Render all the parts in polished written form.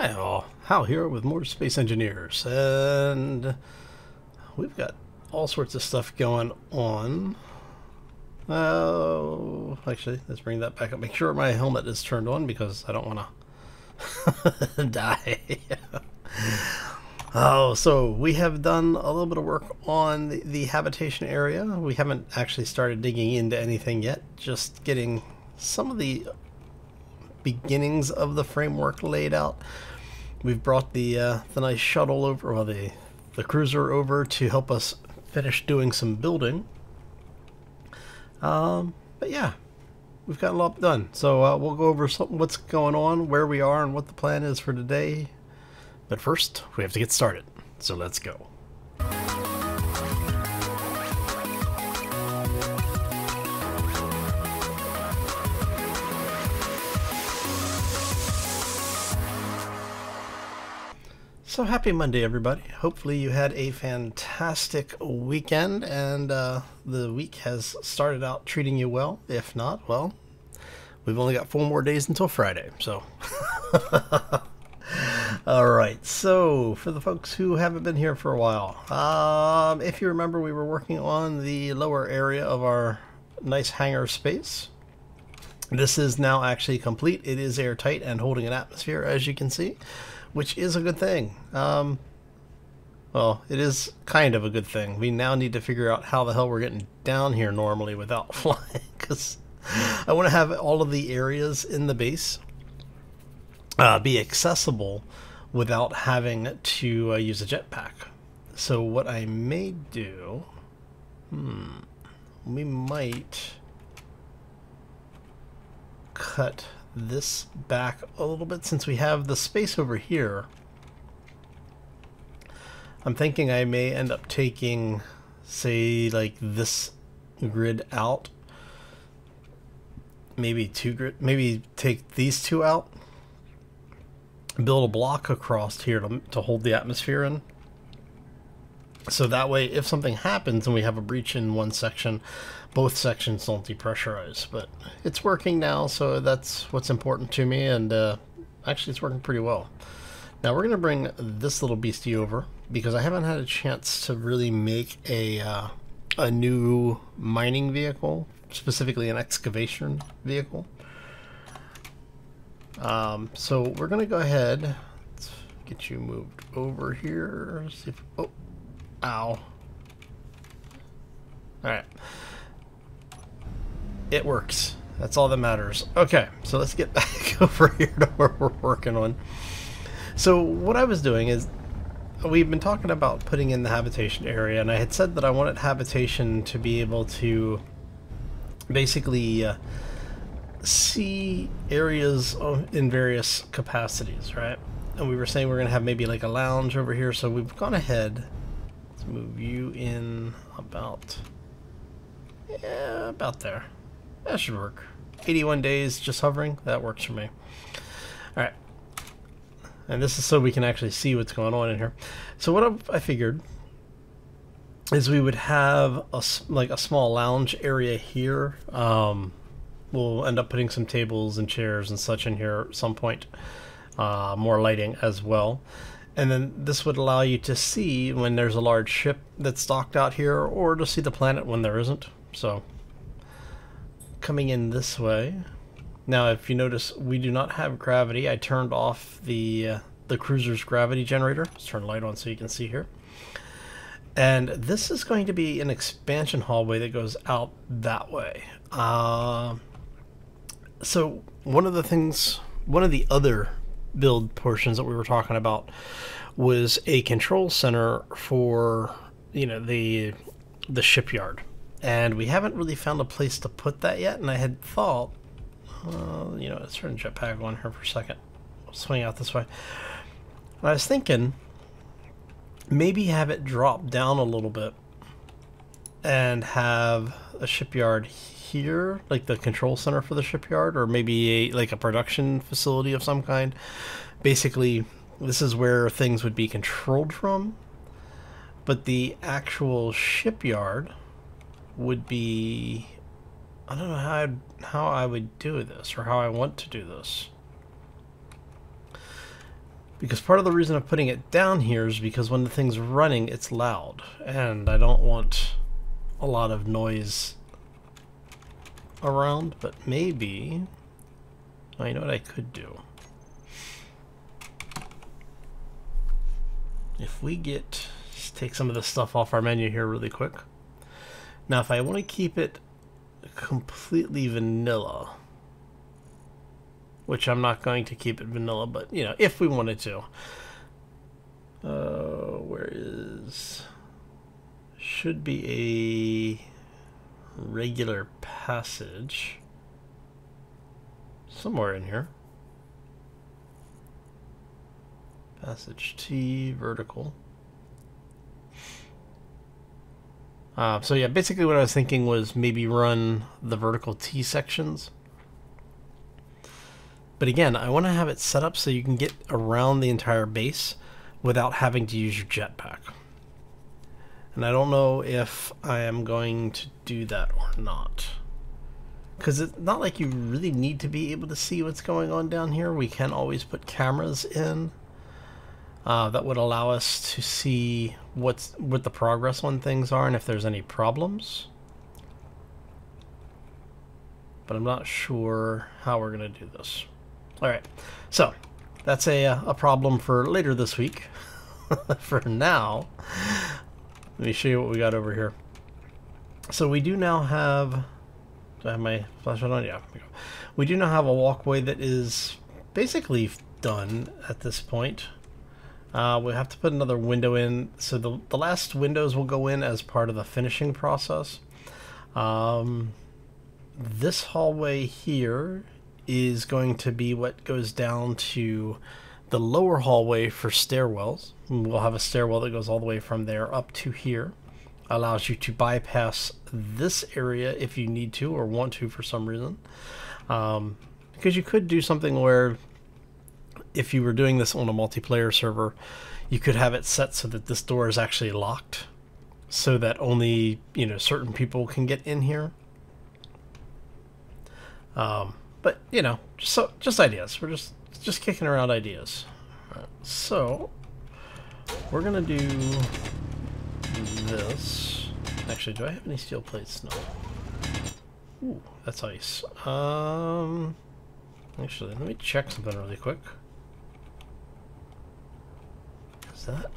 Hi all, Hal here with more Space Engineers, and we've got all sorts of stuff going on. Oh, actually, let's bring that back up. Make sure my helmet is turned on because I don't want to die. Oh, so we have done a little bit of work on the habitation area. We haven't actually started digging into anything yet, just getting some of the beginnings of the framework laid out. We've brought the nice shuttle over, well, the cruiser over to help us finish doing some building. But yeah, we've got a lot done. So we'll go over what's going on, where we are, and what the plan is for today. But first, we have to get started. So let's go. So happy Monday, everybody. Hopefully you had a fantastic weekend and the week has started out treating you well. If not, well, we've only got 4 more days until Friday, so. Alright, so for the folks who haven't been here for a while, if you remember, we were working on the lower area of our nice hangar space. This is now actually complete. It is airtight and holding an atmosphere, as you can see, which is a good thing. Well, it is kind of a good thing. We now need to figure out how the hell we're getting down here normally without flying, because I want to have all of the areas in the base be accessible without having to use a jetpack. So what I may do, we might cut this back a little bit since we have the space over here. I'm thinking I may end up taking, say, like this grid out, maybe 2 grid, maybe take these 2 out, build a block across here to hold the atmosphere in. So that way, if something happens and we have a breach in one section, both sections don't depressurize. But it's working now, so that's what's important to me, and actually it's working pretty well. Now we're going to bring this little beastie over, because I haven't had a chance to really make a new mining vehicle, specifically an excavation vehicle. So we're going to go ahead, let's get you moved over here, see if, oh, ow. Alright. It works. That's all that matters. Okay, so let's get back over here to where we're working on. So what I was doing is, we've been talking about putting in the habitation area, and I had said that I wanted habitation to be able to basically see areas in various capacities, right? And we were saying we're going to have maybe like a lounge over here, so we've gone ahead. Let's move you in about, yeah, about there. That should work. 81 days just hovering, that works for me. Alright. And this is so we can actually see what's going on in here. So what I figured is we would have a small lounge area here. We'll end up putting some tables and chairs and such in here at some point. More lighting as well. And then this would allow you to see when there's a large ship that's docked out here, or to see the planet when there isn't. So coming in this way. Now, if you notice, we do not have gravity. I turned off the cruiser's gravity generator. Let's turn the light on so you can see here. And this is going to be an expansion hallway that goes out that way. So one of the other build portions that we were talking about was a control center for, you know, the shipyard. And we haven't really found a place to put that yet, and I had thought, you know, let's turn the jetpack on here for a second. I'll swing out this way. I was thinking maybe have it drop down a little bit and have a shipyard here, like the control center for the shipyard, or maybe like a production facility of some kind. Basically, this is where things would be controlled from, but the actual shipyard would be, I don't know how I would do this, or how I want to do this. Because part of the reason of putting it down here is because when the thing's running, it's loud. And I don't want a lot of noise around, but maybe... Oh, you know what I could do? If we just take some of this stuff off our menu here really quick. Now, if I want to keep it completely vanilla, which I'm not going to keep it vanilla, but, you know, if we wanted to. Where is... Should be a regular passage. Somewhere in here. Passage T, vertical. So yeah, basically what I was thinking was maybe run the vertical T sections. But again, I want to have it set up so you can get around the entire base without having to use your jetpack. And I don't know if I am going to do that or not. Because it's not like you really need to be able to see what's going on down here. We can always put cameras in that would allow us to see what the progress on things are and if there's any problems. But I'm not sure how we're going to do this. Alright, so that's a problem for later this week. For now, let me show you what we got over here. So we do now have... Do I have my flashlight on? Yeah. We do now have a walkway that is basically done at this point. We have to put another window in. So the last windows will go in as part of the finishing process. This hallway here is going to be what goes down to the lower hallway for stairwells. We'll have a stairwell that goes all the way from there up to here. Allows you to bypass this area if you need to or want to for some reason. Because you could do something where if you were doing this on a multiplayer server, you could have it set so that this door is actually locked so that only, you know, certain people can get in here. But, you know, just ideas. We're just kicking around ideas. All right, so we're going to do this. Actually, do I have any steel plates? No. Ooh, that's ice. Actually, let me check something really quick. Is that?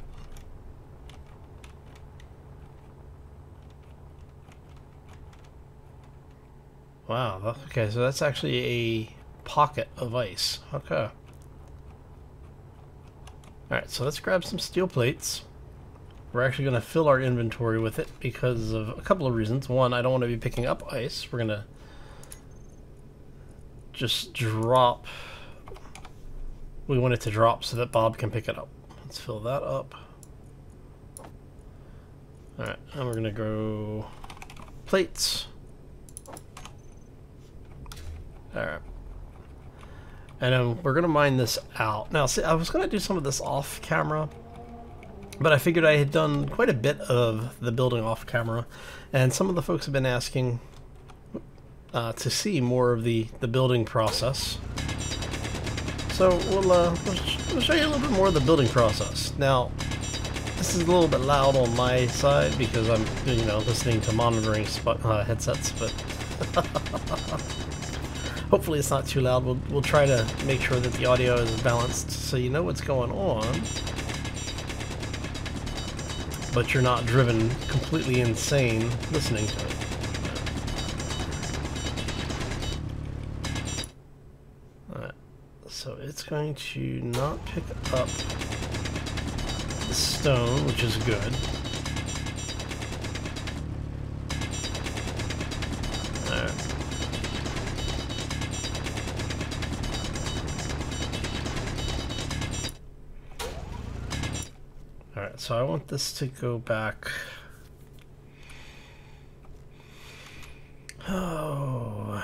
Wow, okay, so that's actually a pocket of ice. Okay. Alright, so let's grab some steel plates. We're actually going to fill our inventory with it because of a couple of reasons. One, I don't want to be picking up ice. We're going to just drop. We want it to drop so that Bob can pick it up. Let's fill that up. Alright, and we're going to go plates. Alright. And then we're going to mine this out. Now, see, I was going to do some of this off camera, but I figured I had done quite a bit of the building off camera, and some of the folks have been asking to see more of the building process. So we'll show you a little bit more of the building process. Now, this is a little bit loud on my side because I'm, you know, listening to monitoring headsets, but hopefully it's not too loud. We'll try to make sure that the audio is balanced so you know what's going on, but you're not driven completely insane listening to it. Alright, so it's going to not pick up the stone, which is good. Alright. Alright, so I want this to go back. Oh, 1,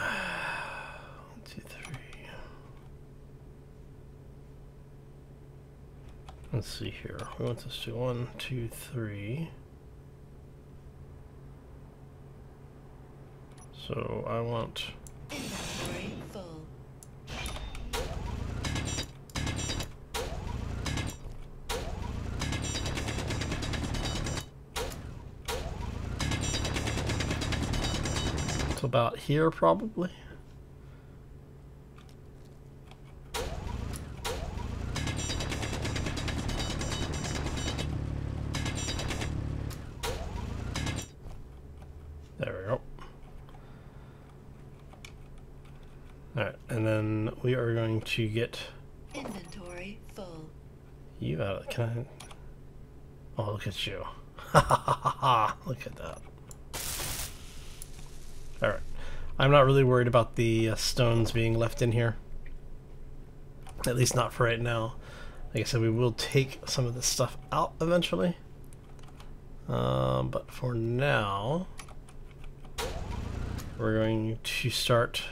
2, 3. Let's see here. We want this to 1, 2, 3. So I want. to about here probably. There we go. Alright, and then we are going to get inventory full. You out of, can I? Oh, look at you. Ha ha ha ha ha. Look at that. Alright. I'm not really worried about the stones being left in here. At least not for right now. Like I said, we will take some of this stuff out eventually. But for now, we're going to start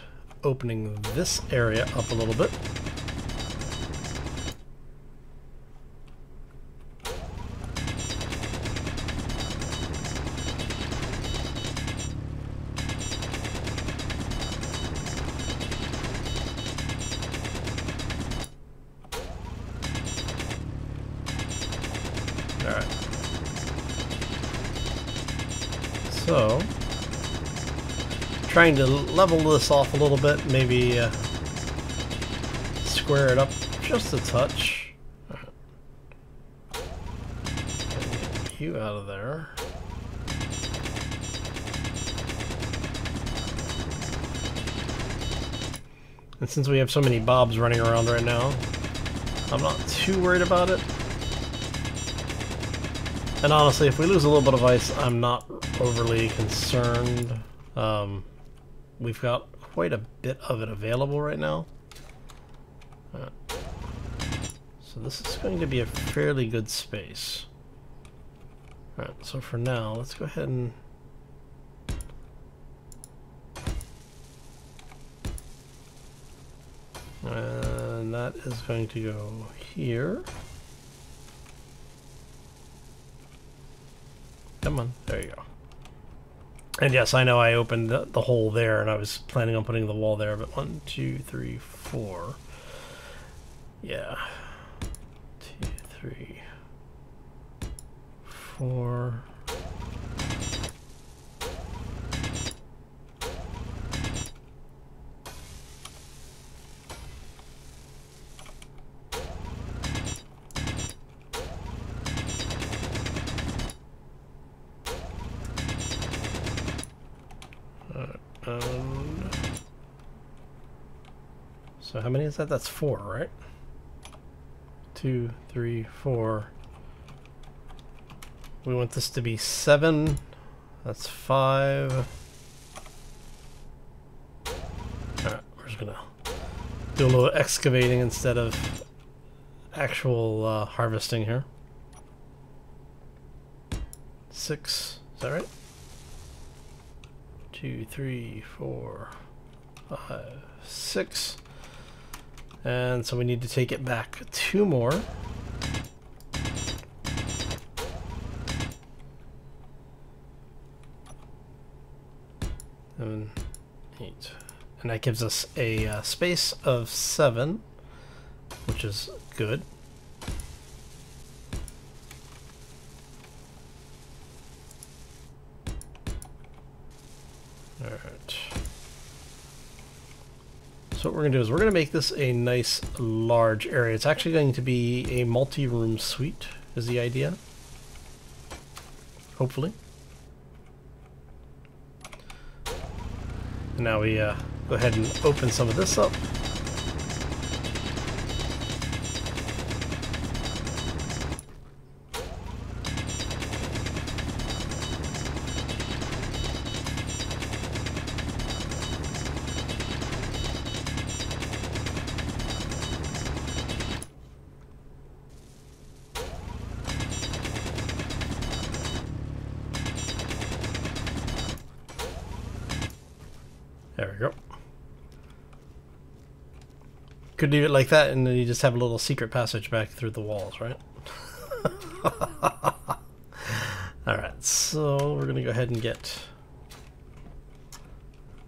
opening this area up a little bit. Alright. So, trying to level this off a little bit, maybe square it up just a touch. Get you out of there. And since we have so many bobs running around right now, I'm not too worried about it. And honestly, if we lose a little bit of ice, I'm not overly concerned. We've got quite a bit of it available right now. So this is going to be a fairly good space. Alright, so for now, let's go ahead and... And that is going to go here. Come on, there you go. And yes, I know I opened the hole there, and I was planning on putting the wall there, but 1, 2, 3, 4. Yeah. 2, 3, 4. So how many is that? That's 4, right? 2, 3, 4. We want this to be 7. That's 5. Alright, we're just gonna do a little excavating instead of actual harvesting here. 6, is that right? 2, 3, 4, 5, 6. And so we need to take it back 2 more. 7, 8. And that gives us a space of 7, which is good. Alright. So what we're going to do is we're going to make this a nice large area. It's actually going to be a multi-room suite is the idea. Hopefully. And now we go ahead and open some of this up. There we go. Could leave it like that, and then you just have a little secret passage back through the walls, right? Alright, so we're going to go ahead and get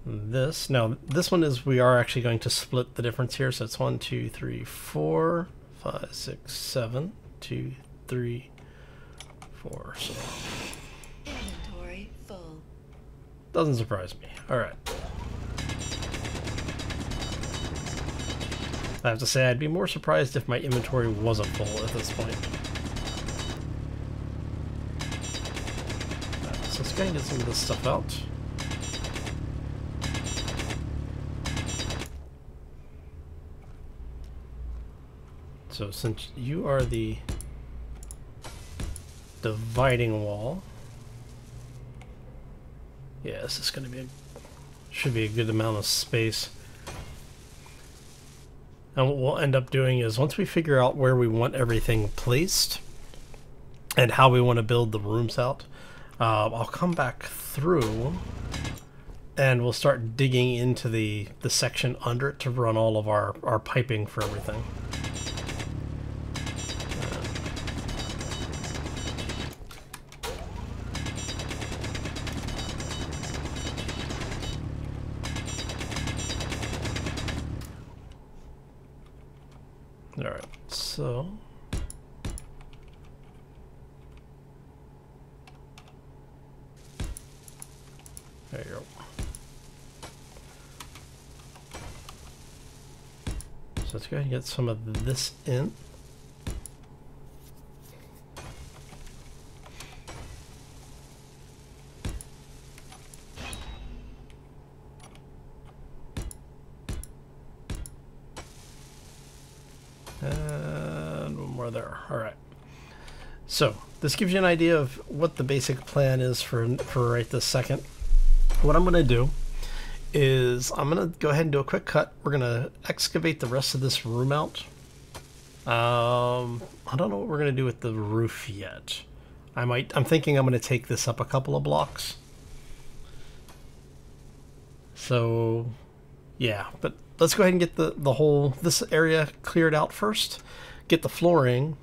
this. Now, this one is, we are actually going to split the difference here, so it's 1, 2, 3, 4, 5, 6, 7, 2, 3, 4, so... Doesn't surprise me. Alright. I have to say, I'd be more surprised if my inventory wasn't full at this point. Alright, so let's go ahead and get some of this stuff out. So since you are the dividing wall, yeah, this is going to be should be a good amount of space. And what we'll end up doing is once we figure out where we want everything placed and how we want to build the rooms out, I'll come back through and we'll start digging into the section under it to run all of our piping for everything. Alright, so there you go. So let's go ahead and get some of this in. And one more there. All right. So this gives you an idea of what the basic plan is for right this second. What I'm going to do is I'm going to go ahead and do a quick cut. We're going to excavate the rest of this room out. I don't know what we're going to do with the roof yet. I'm thinking I'm going to take this up a couple of blocks. So yeah, but let's go ahead and get the whole this area cleared out first. Get the flooring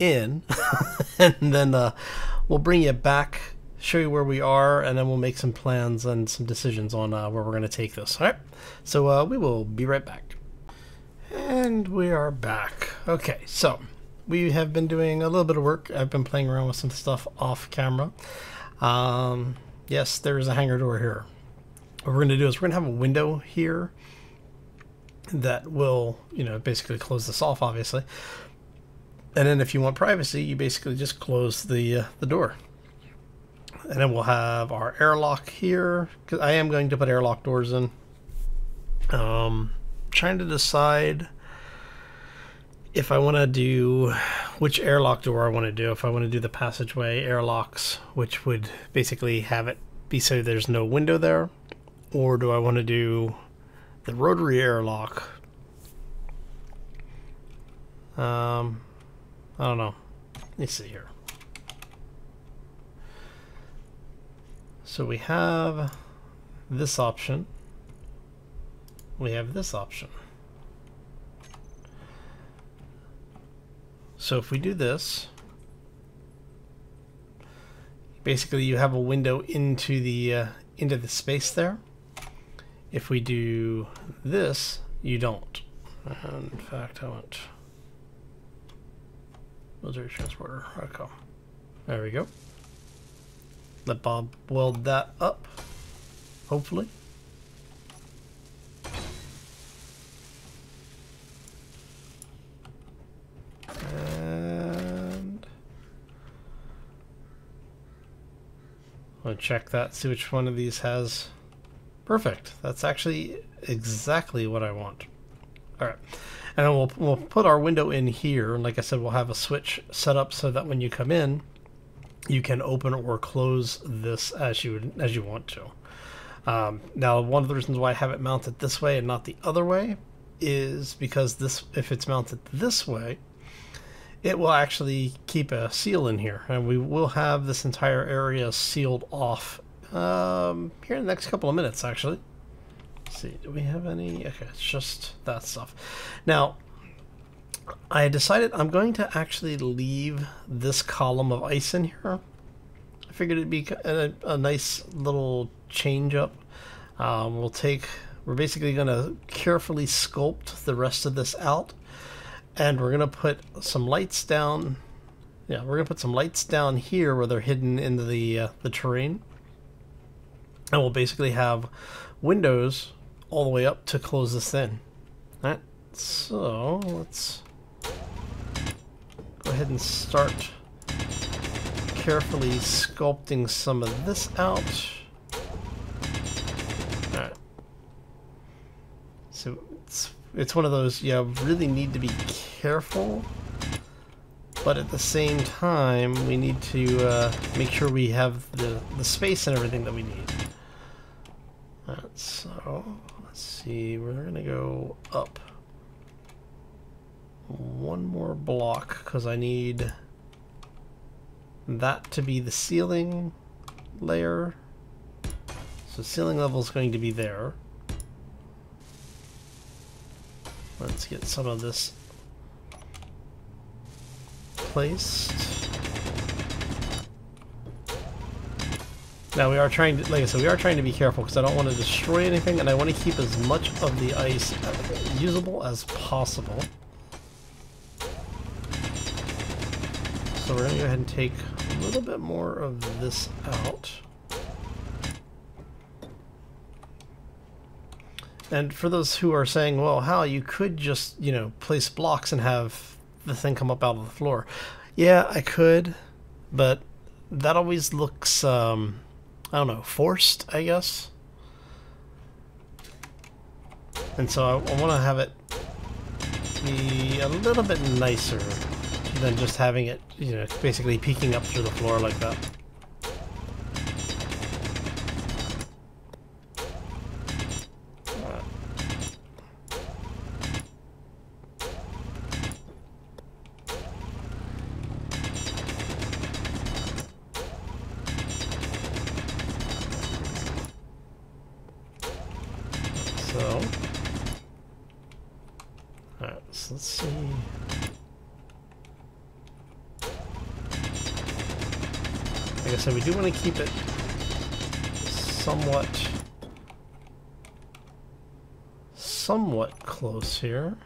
in, and then we'll bring you back, show you where we are, and then we'll make some plans and some decisions on where we're going to take this. All right, so we will be right back. And we are back. Okay, so we have been doing a little bit of work. I've been playing around with some stuff off camera. Yes, there's a hangar door here. What we're going to do is we're going to have a window here that will, you know, basically close this off, obviously. And then if you want privacy, you basically just close the door. And then we'll have our airlock here, because I am going to put airlock doors in. Trying to decide if I want to do which airlock door I want to do. If I want to do the passageway airlocks, which would basically have it be so there's no window there, or do I want to do the rotary airlock? I don't know. Let me see here. So we have this option. We have this option. So if we do this, basically you have a window into the space there. If we do this, you don't. And in fact, I want military transporter. Okay, there we go. Let Bob weld that up, hopefully. And I'll check that, see which one of these has. Perfect. That's actually exactly what I want. All right, and then we'll put our window in here, and like I said, we'll have a switch set up so that when you come in, you can open or close this as you want to. Now, one of the reasons why I have it mounted this way and not the other way is because this, if it's mounted this way, it will actually keep a seal in here, and we will have this entire area sealed off here in the next couple of minutes, actually. Let's see, do we have any? Okay, it's just that stuff. Now, I decided I'm going to actually leave this column of ice in here. I figured it'd be a nice little change up. We're basically going to carefully sculpt the rest of this out, and we're going to put some lights down Yeah, we're gonna put some lights down here where they're hidden into the terrain, and we'll basically have windows all the way up to close this in. All right, so let's go ahead and start carefully sculpting some of this out. All right. So it's one of those you really need to be careful. But at the same time, we need to make sure we have the space and everything that we need. Alright, so let's see, we're gonna go up one more block because I need that to be the ceiling layer. So ceiling level is going to be there. Let's get some of this placed. Now we are trying to, like I said, we are trying to be careful because I don't want to destroy anything, and I want to keep as much of the ice usable as possible. So we're going to go ahead and take a little bit more of this out. And for those who are saying, well, how you could just, you know, place blocks and have the thing come up out of the floor. Yeah, I could, but that always looks, I don't know, forced, I guess. And so I want to have it be a little bit nicer than just having it, you know, basically peeking up through the floor like that. So let's see. Like I said, we do want to keep it somewhat close here.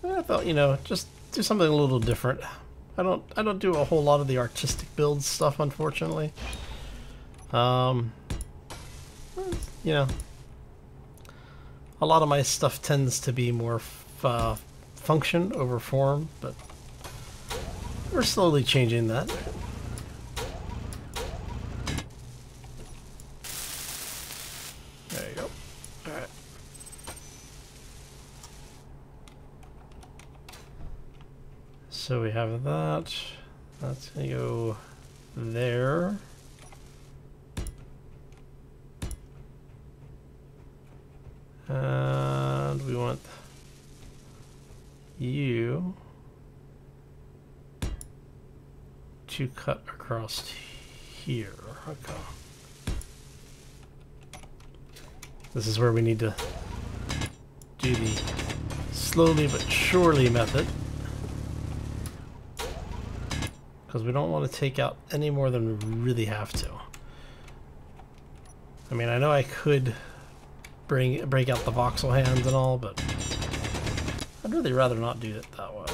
I thought, you know, just do something a little different. I don't do a whole lot of the artistic build stuff, unfortunately. You know, a lot of my stuff tends to be more function over form, but we're slowly changing that. There you go. All right. So we have that. That's gonna go there. And we want you to cut across here. Okay. This is where we need to do the slowly but surely method, because we don't want to take out any more than we really have to. I mean, I know I could break out the voxel hands and all, but I'd really rather not do it that way.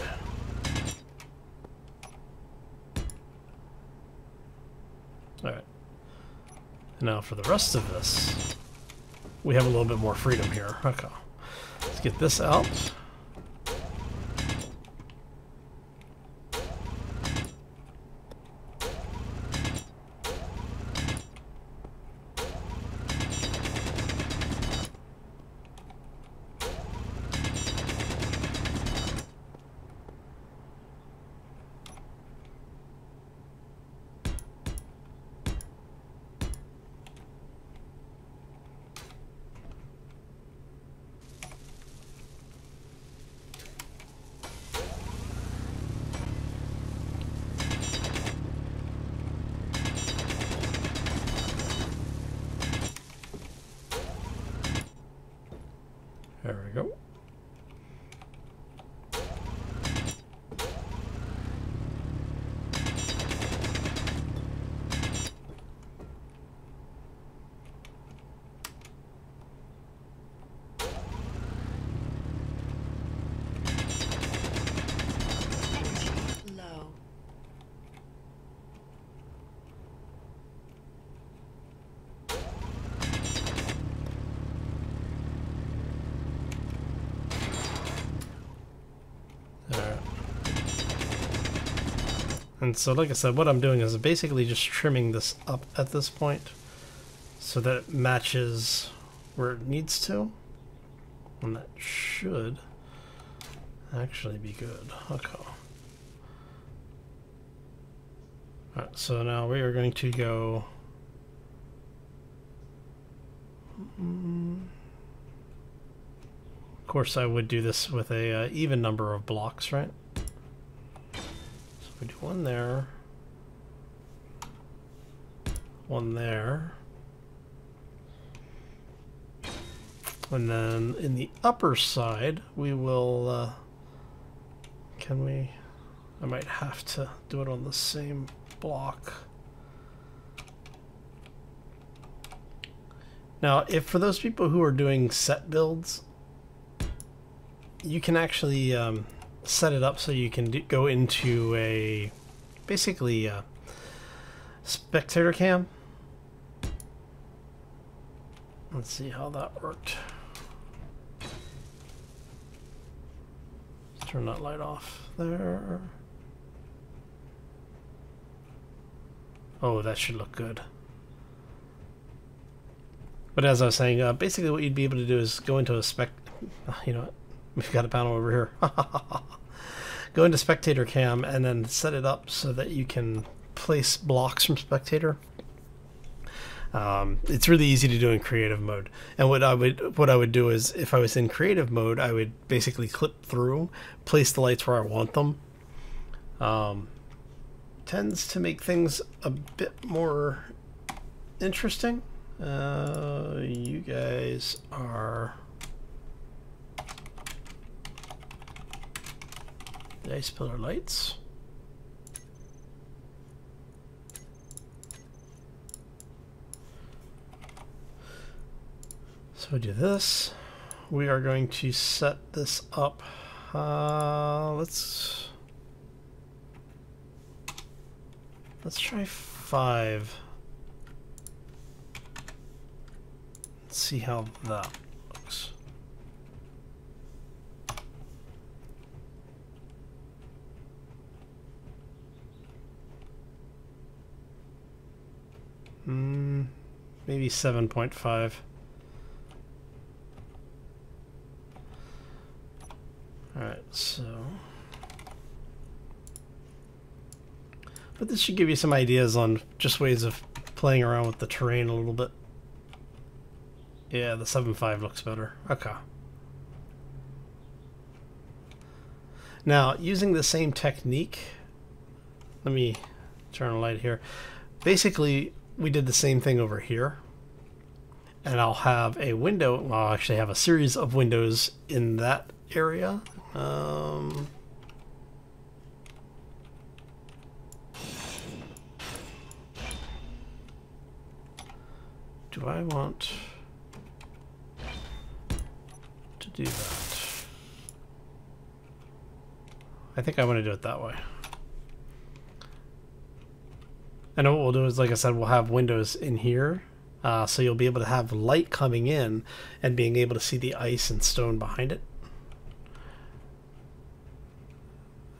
Alright. Now for the rest of this, we have a little bit more freedom here. Okay. Let's get this out. And so, like I said, what I'm doing is basically just trimming this up at this point so that it matches where it needs to. And that should actually be good. Okay. Alright, so now we are going to go... Of course, I would do this with a even number of blocks, right? So we do one there, one there, and then in the upper side we will can we, I might have to do it on the same block. Now, if for those people who are doing set builds, you can actually set it up so you can go into a basically spectator cam. Let's see how that worked. Let's turn that light off there. Oh, that should look good. But as I was saying, basically what you'd be able to do is go into a you know what? We've got a panel over here. Go into spectator cam and then set it up so that you can place blocks from spectator. It's really easy to do in creative mode. And what I would do is, if I was in creative mode, I would basically clip through, place the lights where I want them. Tends to make things a bit more interesting. You guys are nice pillar lights. So we do this. We are going to set this up. Let's try 5. Let's see how that looks. Maybe 7.5. Alright, so... But this should give you some ideas on just ways of playing around with the terrain a little bit. Yeah, the 7.5 looks better. Okay. Now, using the same technique, let me turn a light here. Basically, we did the same thing over here. And I'll have a window, well, I'll actually have a series of windows in that area. Do I want to do that? I think I want to do it that way. And what we'll do is, like I said, we'll have windows in here. So you'll be able to have light coming in and being able to see the ice and stone behind it.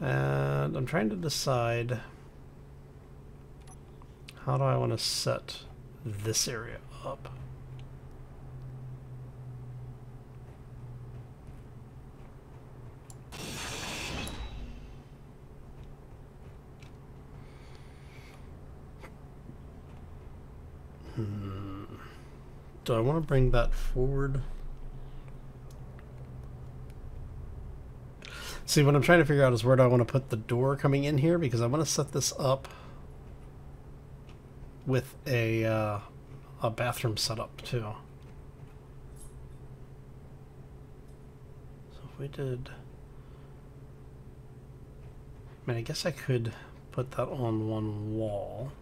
And I'm trying to decide, how do I want to set this area up? Do I want to bring that forward? See, what I'm trying to figure out is where do I want to put the door coming in here, because I want to set this up with a bathroom setup too. So if we did, I mean, I guess I could put that on one wall.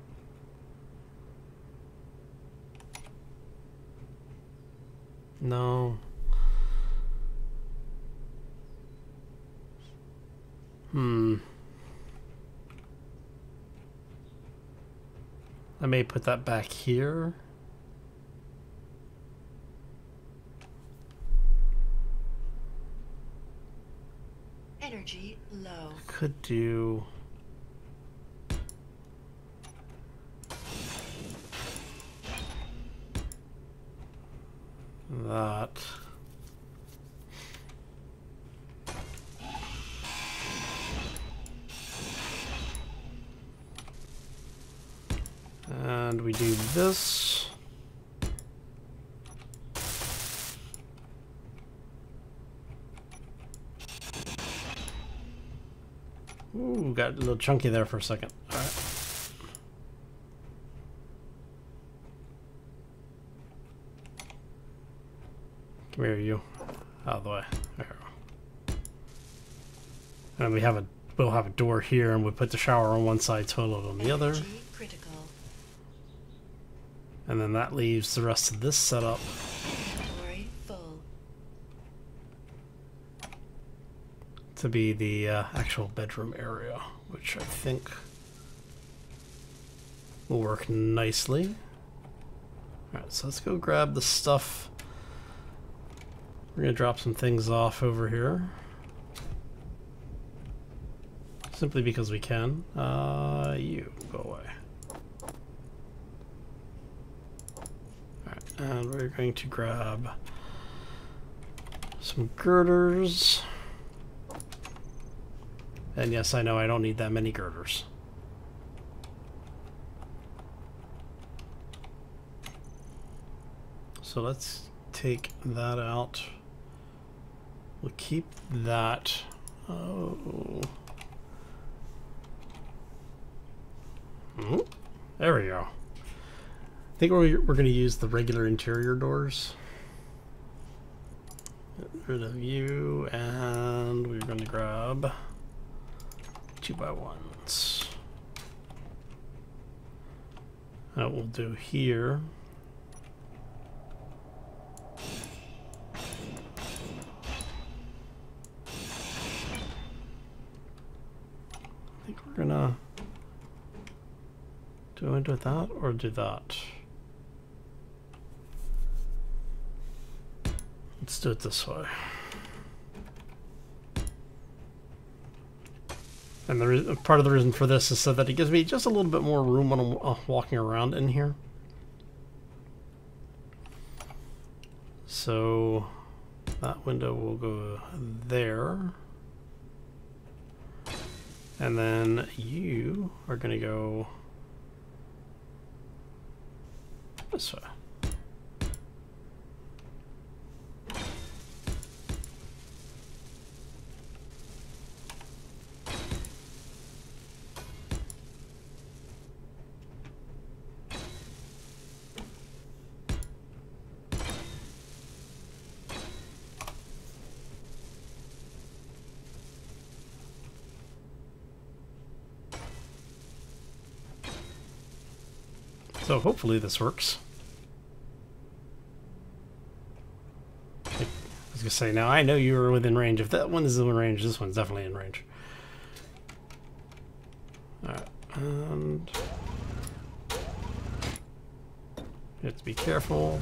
No. I may put that back here. Energy low. Could do that. And we do this. Ooh, got a little chunky there for a second. All right. Come here, you. Out of the way. There we go. And we'll have a door here, and we put the shower on one side, toilet on the other. Critical. And then that leaves the rest of this setup. Inventory full. To be the actual bedroom area, which I think will work nicely. Alright, so let's go grab the stuff. We're going to drop some things off over here. Simply because we can. You, go away. Alright, and we're going to grab some girders. And yes, I know I don't need that many girders. So let's take that out. We'll keep that. Oh. There we go. I think we're going to use the regular interior doors. Get rid of you, and we're going to grab 2x1s. That we'll do here. I think we're gonna do it with that or do that. Let's do it this way. And part of the reason for this is so that it gives me just a little bit more room when I'm walking around in here. So that window will go there. And then you are going to go this way. So hopefully this works. I was gonna say, now I know you were within range. If that one is in range, this one's definitely in range. Alright, and you have to be careful.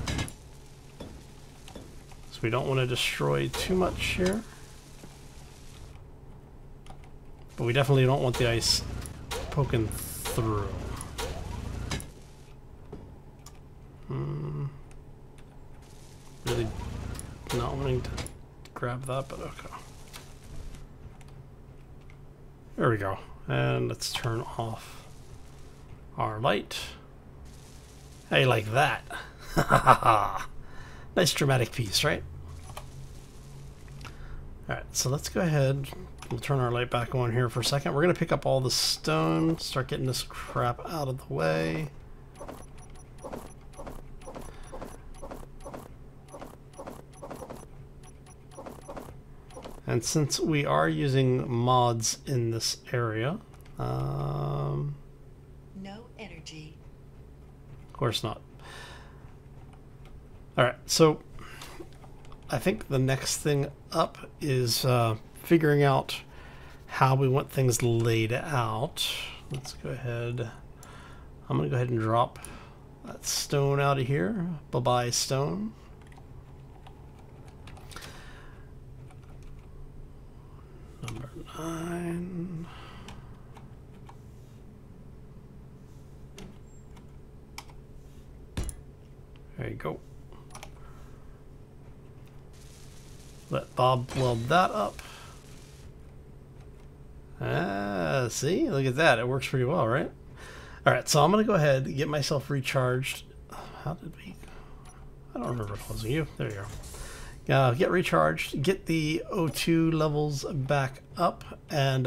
So we don't want to destroy too much here. But we definitely don't want the ice poking through. Really not wanting to grab that, but okay. There we go. And let's turn off our light. How you like that? Nice dramatic piece, right? Alright, so let's go ahead. We'll turn our light back on here for a second. We're going to pick up all the stone, start getting this crap out of the way. And since we are using mods in this area, No energy. of course not. Alright, so I think the next thing up is figuring out how we want things laid out. Let's go ahead. I'm going to go ahead and drop that stone out of here. Bye-bye, stone. Number 9. There you go. Let Bob weld that up. Ah, see? Look at that. It works pretty well, right? Alright, so I'm going to go ahead and get myself recharged. How did we... I don't remember closing you. There you go. Get recharged. Get the O2 levels back up. And,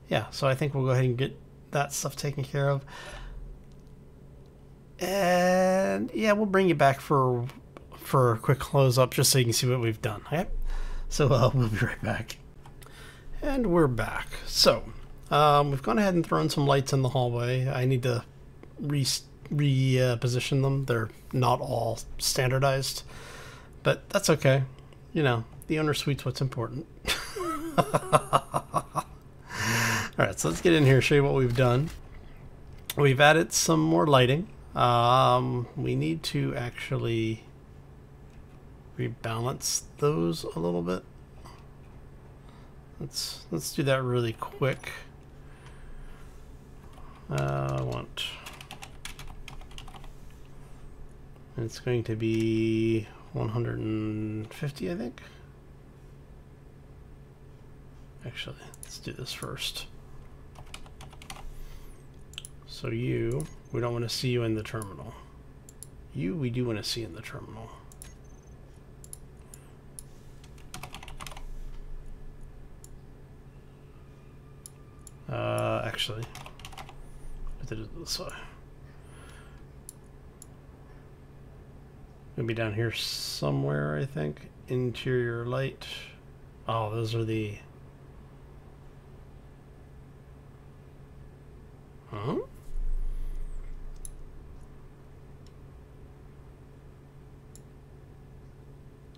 yeah, so I think we'll go ahead and get that stuff taken care of. And, yeah, we'll bring you back for a quick close-up just so you can see what we've done. Okay? So, we'll be right back. And we're back. So, we've gone ahead and thrown some lights in the hallway. I need to reposition them. They're not all standardized, but that's okay. You know, the owner suite's what's important. Alright, so let's get in here and show you what we've done. We've added some more lighting. We need to actually rebalance those a little bit. Let's do that really quick. I want... It's going to be 150, I think. Actually, let's do this first. So you, we don't want to see you in the terminal. You, we do want to see in the terminal. Actually, I did it this way. Gonna be down here somewhere, I think. Interior light. Oh, those are the... Huh?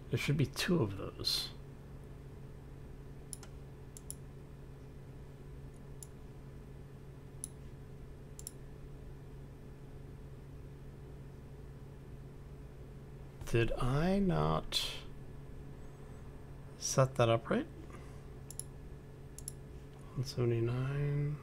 There should be two of those. Did I not set that up right? 179.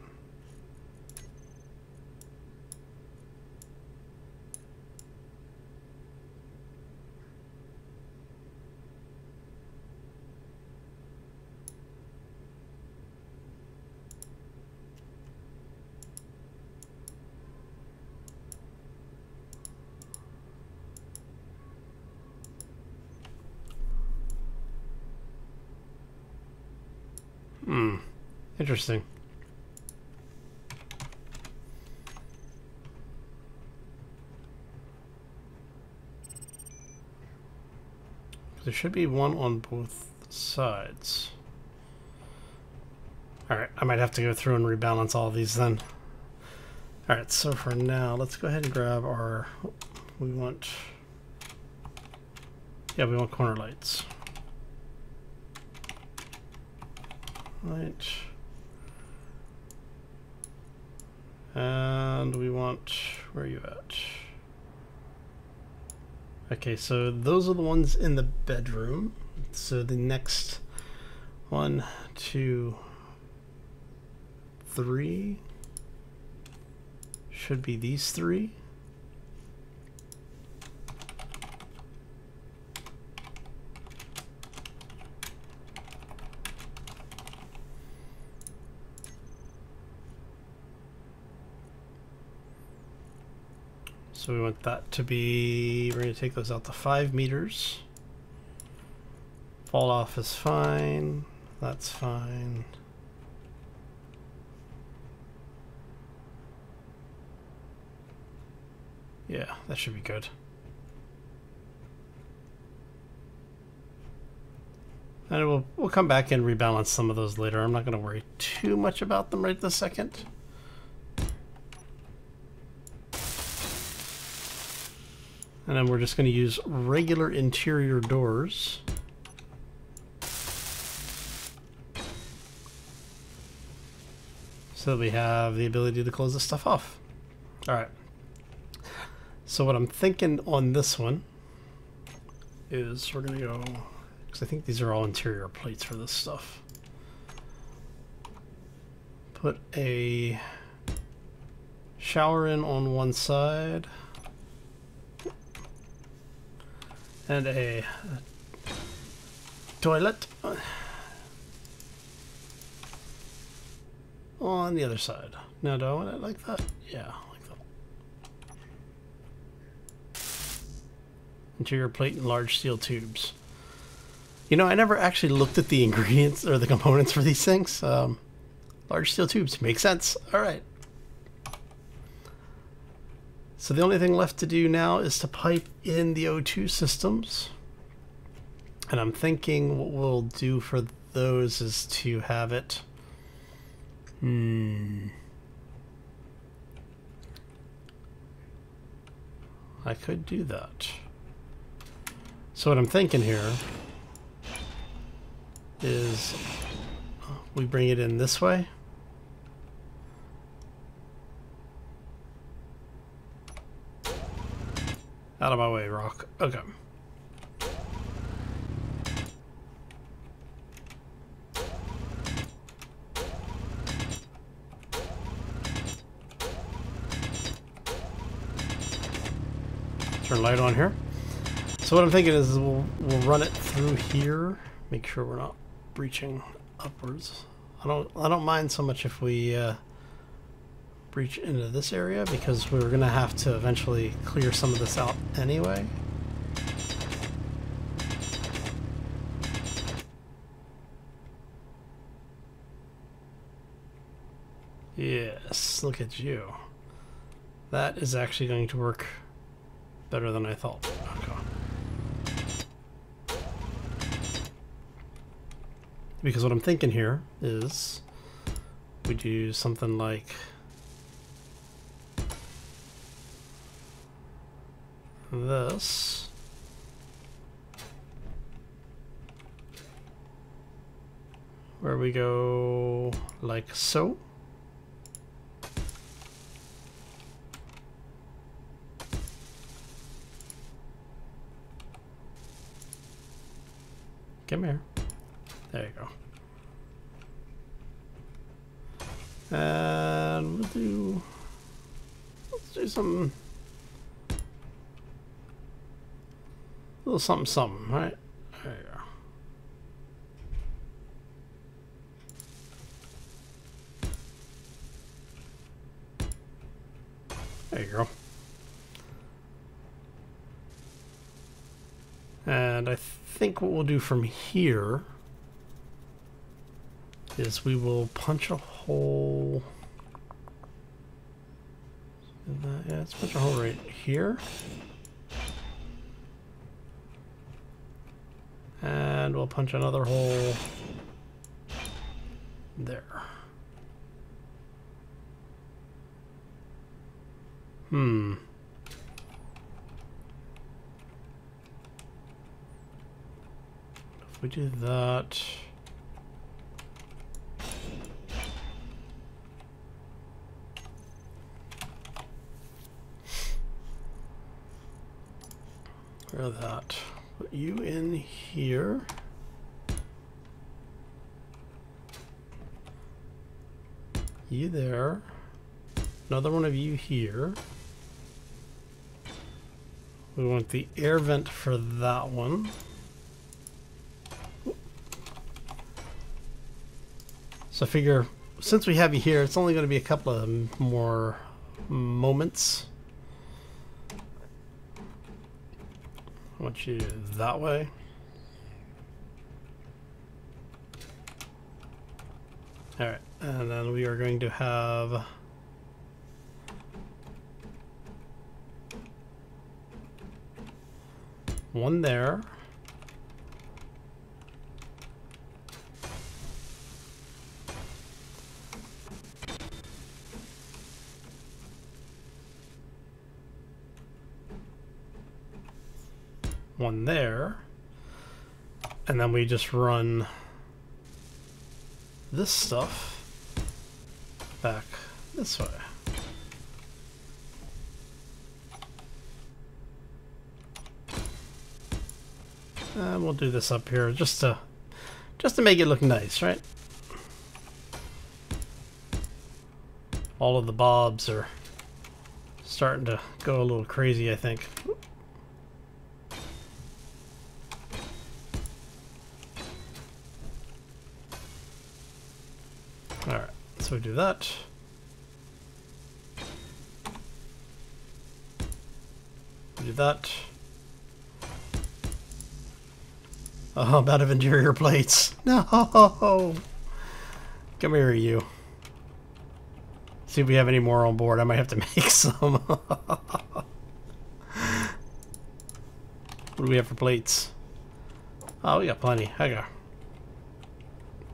Interesting. There should be one on both sides. Alright, I might have to go through and rebalance all of these then. Alright, so for now, let's go ahead and grab our... We want corner lights. Light. And we want... Where are you at? Okay, so those are the ones in the bedroom. So the next 1, 2, 3 should be these 3. So we want that to be, we're going to take those out to 5 meters. Fall off is fine. That's fine. Yeah, that should be good. And we'll come back and rebalance some of those later. I'm not going to worry too much about them right this second. And then we're just going to use regular interior doors. So that we have the ability to close this stuff off. Alright. So what I'm thinking on this one is we're going to go... Because I think these are all interior plates for this stuff. Put a shower in on one side. And a toilet. On the other side. Now, do I want it like that? Yeah, like that. Interior plate and large steel tubes. You know, I never actually looked at the ingredients or the components for these things. Large steel tubes. Makes sense. Alright. So the only thing left to do now is to pipe in the O2 systems. And I'm thinking what we'll do for those is to have it... I could do that. So what I'm thinking here is we bring it in this way. Out of my way, rock. Okay. Turn light on here. So what I'm thinking is we'll run it through here. Make sure we're not breaching upwards. I don't mind so much if we breach into this area because we're gonna have to eventually clear some of this out anyway. Yes, look at you. That is actually going to work better than I thought. Okay. Because what I'm thinking here is we do something like this. Where we go like so. Come here. There you go. And let's do some little something, right? There you go. There you go. And I think what we'll do from here is we will punch a hole. Yeah, let's punch a hole right here. And we'll punch another hole there. If we do that... Or that. Put you in here. You there. Another one of you here. We want the air vent for that one. So I figure, since we have you here, it's only going to be a couple of more moments. I want you that way. Alright, and then we are going to have one there. One there, and then we just run this stuff back this way. And we'll do this up here just to make it look nice, right? All of the bobs are starting to go a little crazy, I think. So we do that. We do that. Oh, I'm out of interior plates. No! Come here, you. See if we have any more on board. I might have to make some. What do we have for plates? Oh, we got plenty. I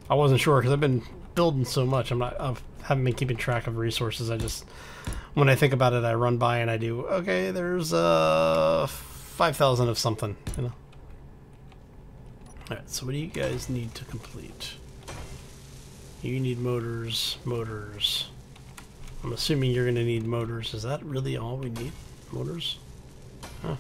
wasn't sure because I've been building so much. I haven't been keeping track of resources. I just, when I think about it, I run by and I do, okay, there's 5,000 of something, you know. Alright, so what do you guys need to complete? You need motors, motors. I'm assuming you're going to need motors. Is that really all we need? Motors? Huh.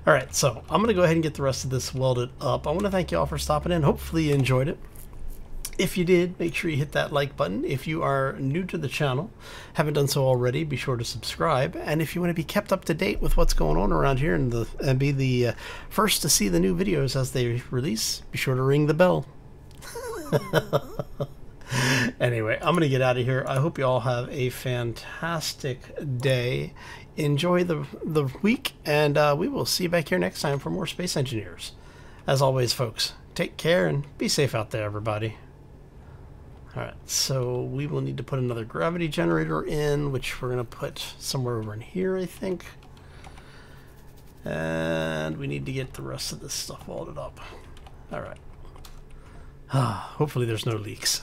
Alright, so I'm going to go ahead and get the rest of this welded up. I want to thank you all for stopping in. Hopefully you enjoyed it. If you did, make sure you hit that like button. If you are new to the channel, haven't done so already, be sure to subscribe. And if you want to be kept up to date with what's going on around here and be the first to see the new videos as they release, be sure to ring the bell. Anyway, I'm going to get out of here. I hope you all have a fantastic day. Enjoy the week, and we will see you back here next time for more Space Engineers. As always, folks, take care and be safe out there, everybody. Alright, so we will need to put another gravity generator in, which we're going to put somewhere over in here, I think. And we need to get the rest of this stuff welded up. Alright. Hopefully there's no leaks.